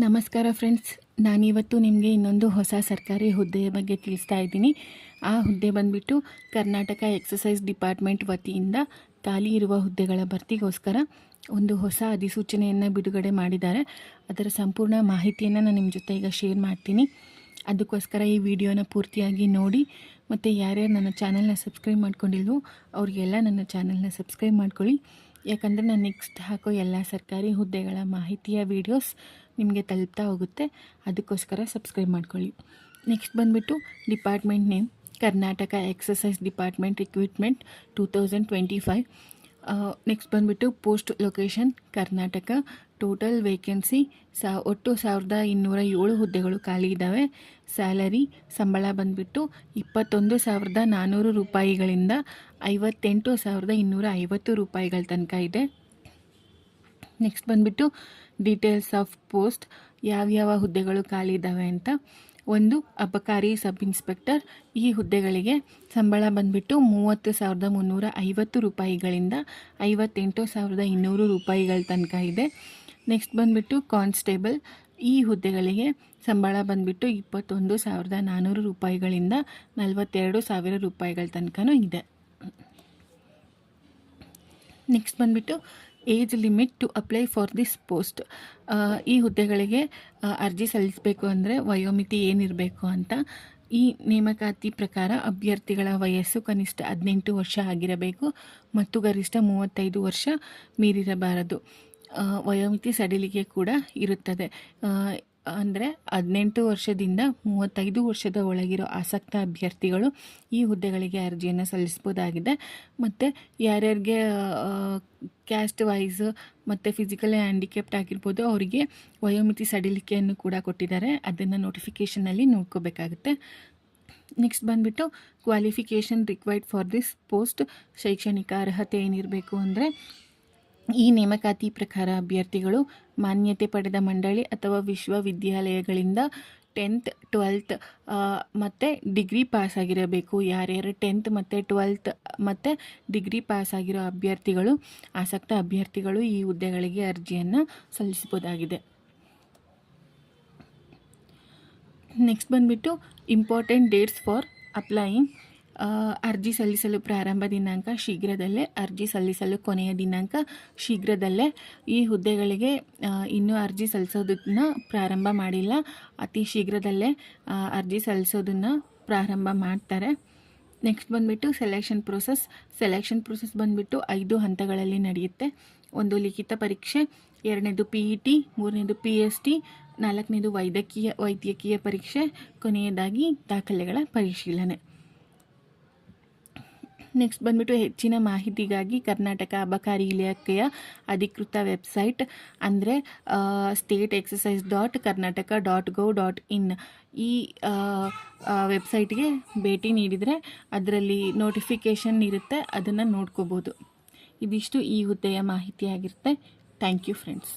ನಮಸ್ಕಾರ ಫ್ರೆಂಡ್ಸ್, ನಾನಿವತ್ತು ನಿಮಗೆ ಇನ್ನೊಂದು ಹೊಸ ಸರ್ಕಾರಿ ಹುದ್ದೆಯ ಬಗ್ಗೆ ತಿಳಿಸ್ತಾ ಇದ್ದೀನಿ. ಆ ಹುದ್ದೆ ಬಂದುಬಿಟ್ಟು ಕರ್ನಾಟಕ ಎಕ್ಸಸೈಸ್ ಡಿಪಾರ್ಟ್ಮೆಂಟ್ ವತಿಯಿಂದ ಖಾಲಿ ಇರುವ ಹುದ್ದೆಗಳ ಭರ್ತಿಗೋಸ್ಕರ ಒಂದು ಹೊಸ ಅಧಿಸೂಚನೆಯನ್ನು ಬಿಡುಗಡೆ ಮಾಡಿದ್ದಾರೆ. ಅದರ ಸಂಪೂರ್ಣ ಮಾಹಿತಿಯನ್ನು ನಾನು ನಿಮ್ಮ ಜೊತೆ ಈಗ ಶೇರ್ ಮಾಡ್ತೀನಿ. ಅದಕ್ಕೋಸ್ಕರ ಈ ವಿಡಿಯೋನ ಪೂರ್ತಿಯಾಗಿ ನೋಡಿ. ಮತ್ತು ಯಾರ್ಯಾರು ನನ್ನ ಚಾನಲ್ನ ಸಬ್ಸ್ಕ್ರೈಬ್ ಮಾಡ್ಕೊಂಡಿಲ್ವೋ ಅವ್ರಿಗೆಲ್ಲ ನನ್ನ ಚಾನಲ್ನ ಸಬ್ಸ್ಕ್ರೈಬ್ ಮಾಡ್ಕೊಳ್ಳಿ. ಯಾಕಂದರೆ ನಾನು ನೆಕ್ಸ್ಟ್ ಹಾಕೋ ಎಲ್ಲ ಸರ್ಕಾರಿ ಹುದ್ದೆಗಳ ಮಾಹಿತಿಯ ವೀಡಿಯೋಸ್ ನಿಮಗೆ ತಲುಪ್ತಾ ಹೋಗುತ್ತೆ. ಅದಕ್ಕೋಸ್ಕರ ಸಬ್ಸ್ಕ್ರೈಬ್ ಮಾಡ್ಕೊಳ್ಳಿ. ನೆಕ್ಸ್ಟ್ ಬಂದುಬಿಟ್ಟು department name Karnataka excise department recruitment 2025. Next ಬಂದುಬಿಟ್ಟು post location Karnataka. Total vacancy ಒಟ್ಟು 1207 ಹುದ್ದೆಗಳು ಖಾಲಿ ಇದ್ದಾವೆ. ಸ್ಯಾಲರಿ ಸಂಬಳ ಬಂದುಬಿಟ್ಟು 21,400 ರೂಪಾಯಿಗಳಿಂದ 58,250 ರೂಪಾಯಿಗಳ ತನಕ ಇದೆ. ನೆಕ್ಸ್ಟ್ ಬಂದುಬಿಟ್ಟು ಡೀಟೇಲ್ಸ್ ಆಫ್ ಪೋಸ್ಟ್, ಯಾವ್ಯಾವ ಹುದ್ದೆಗಳು ಖಾಲಿ ಇದ್ದಾವೆ ಅಂತ. ಒಂದು ಅಬಕಾರಿ ಸಬ್ ಇನ್ಸ್ಪೆಕ್ಟರ್. ಈ ಹುದ್ದೆಗಳಿಗೆ ಸಂಬಳ ಬಂದುಬಿಟ್ಟು 30,350 ರೂಪಾಯಿಗಳಿಂದ 58,200 ರೂಪಾಯಿಗಳ ತನಕ ಇದೆ. ನೆಕ್ಸ್ಟ್ ಬಂದುಬಿಟ್ಟು ಕಾನ್ಸ್ಟೇಬಲ್. ಈ ಹುದ್ದೆಗಳಿಗೆ ಸಂಬಳ ಬಂದುಬಿಟ್ಟು 21,400 ರೂಪಾಯಿಗಳಿಂದ 42,000 ರೂಪಾಯಿಗಳ ತನಕನೂ ಇದೆ. ನೆಕ್ಸ್ಟ್ ಬಂದುಬಿಟ್ಟು age limit to apply for this post. ಈ ಹುದ್ದೆಗಳಿಗೆ ಅರ್ಜಿ ಸಲ್ಲಿಸಬೇಕು ಅಂದರೆ ವಯೋಮಿತಿ ಏನಿರಬೇಕು ಅಂತ. ಈ ನೇಮಕಾತಿ ಪ್ರಕಾರ ಅಭ್ಯರ್ಥಿಗಳ ವಯಸ್ಸು ಕನಿಷ್ಠ 18 ವರ್ಷ ಆಗಿರಬೇಕು ಮತ್ತು ಗರಿಷ್ಠ 35 ವರ್ಷ ಮೀರಿರಬಾರದು. ವಯೋಮಿತಿ ಸಡಿಲಿಕೆ ಕೂಡ ಇರುತ್ತದೆ. ಅಂದರೆ 18 ವರ್ಷದಿಂದ 35 ವರ್ಷದ ಒಳಗಿರೋ ಆಸಕ್ತ ಅಭ್ಯರ್ಥಿಗಳು ಈ ಹುದ್ದೆಗಳಿಗೆ ಅರ್ಜಿಯನ್ನು ಸಲ್ಲಿಸ್ಬೋದಾಗಿದೆ. ಮತ್ತು ಯಾರ್ಯಾರಿಗೆ ಕ್ಯಾಸ್ಟ್ ವೈಸ್ ಮತ್ತು ಫಿಸಿಕಲಿ ಹ್ಯಾಂಡಿಕ್ಯಾಪ್ಟ್ ಆಗಿರ್ಬೋದು ಅವರಿಗೆ ವಯೋಮಿತಿ ಸಡಿಲಿಕೆಯನ್ನು ಕೂಡ ಕೊಟ್ಟಿದ್ದಾರೆ. ಅದನ್ನು ನೋಟಿಫಿಕೇಷನಲ್ಲಿ ನೋಡ್ಕೋಬೇಕಾಗುತ್ತೆ. ನೆಕ್ಸ್ಟ್ ಬಂದುಬಿಟ್ಟು qualification required for this post. ಶೈಕ್ಷಣಿಕ ಅರ್ಹತೆ ಏನಿರಬೇಕು ಅಂದರೆ ಈ ನೇಮಕಾತಿ ಪ್ರಕಾರ ಅಭ್ಯರ್ಥಿಗಳು ಮಾನ್ಯತೆ ಪಡೆದ ಮಂಡಳಿ ಅಥವಾ ವಿಶ್ವವಿದ್ಯಾಲಯಗಳಿಂದ 10th 12th ಮತ್ತು ಡಿಗ್ರಿ ಪಾಸ್ ಆಗಿರಬೇಕು. ಯಾರ್ಯಾರು 10th ಮತ್ತು 12th ಮತ್ತು ಡಿಗ್ರಿ ಪಾಸ್ ಆಗಿರೋ ಅಭ್ಯರ್ಥಿಗಳು, ಆಸಕ್ತ ಅಭ್ಯರ್ಥಿಗಳು ಈ ಹುದ್ದೆಗಳಿಗೆ ಅರ್ಜಿಯನ್ನು ಸಲ್ಲಿಸಬಹುದಾಗಿದೆ. ನೆಕ್ಸ್ಟ್ ಬಂದುಬಿಟ್ಟು ಇಂಪಾರ್ಟೆಂಟ್ ಡೇಟ್ಸ್ ಫಾರ್ ಅಪ್ಲೈಯಿಂಗ್. ಅರ್ಜಿ ಸಲ್ಲಿಸಲು ಪ್ರಾರಂಭ ದಿನಾಂಕ ಶೀಘ್ರದಲ್ಲೇ, ಅರ್ಜಿ ಸಲ್ಲಿಸಲು ಕೊನೆಯ ದಿನಾಂಕ ಶೀಘ್ರದಲ್ಲೇ. ಈ ಹುದ್ದೆಗಳಿಗೆ ಇನ್ನೂ ಅರ್ಜಿ ಸಲ್ಲಿಸೋದನ್ನು ಪ್ರಾರಂಭ ಮಾಡಿಲ್ಲ. ಅತಿ ಶೀಘ್ರದಲ್ಲೇ ಅರ್ಜಿ ಸಲ್ಲಿಸೋದನ್ನು ಪ್ರಾರಂಭ ಮಾಡ್ತಾರೆ. ನೆಕ್ಸ್ಟ್ ಬಂದುಬಿಟ್ಟು ಸೆಲೆಕ್ಷನ್ ಪ್ರೋಸೆಸ್ ಬಂದುಬಿಟ್ಟು 5 ಹಂತಗಳಲ್ಲಿ ನಡೆಯುತ್ತೆ. ಒಂದು ಲಿಖಿತ ಪರೀಕ್ಷೆ, 2ನೇದು PET, 3ನೇದು PST, 4ನೇದು ವೈದ್ಯಕೀಯ ಪರೀಕ್ಷೆ, ಕೊನೆಯದಾಗಿ ದಾಖಲೆಗಳ ಪರಿಶೀಲನೆ. ನೆಕ್ಸ್ಟ್ ಬಂದುಬಿಟ್ಟು ಹೆಚ್ಚಿನ ಮಾಹಿತಿಗಾಗಿ ಕರ್ನಾಟಕ ಅಬಕಾರಿ ಇಲಾಖೆಯ ಅಧಿಕೃತ ವೆಬ್ಸೈಟ್ ಅಂದರೆ state.exercise.karnataka.gov.in ಈ ವೆಬ್ಸೈಟ್ಗೆ ಭೇಟಿ ನೀಡಿದರೆ ಅದರಲ್ಲಿ ನೋಟಿಫಿಕೇಷನ್ ಇರುತ್ತೆ, ಅದನ್ನು ನೋಡ್ಕೋಬೋದು. ಇದಿಷ್ಟು ಈ ಹುದ್ದೆಯ ಮಾಹಿತಿಯಾಗಿರುತ್ತೆ. Thank you friends.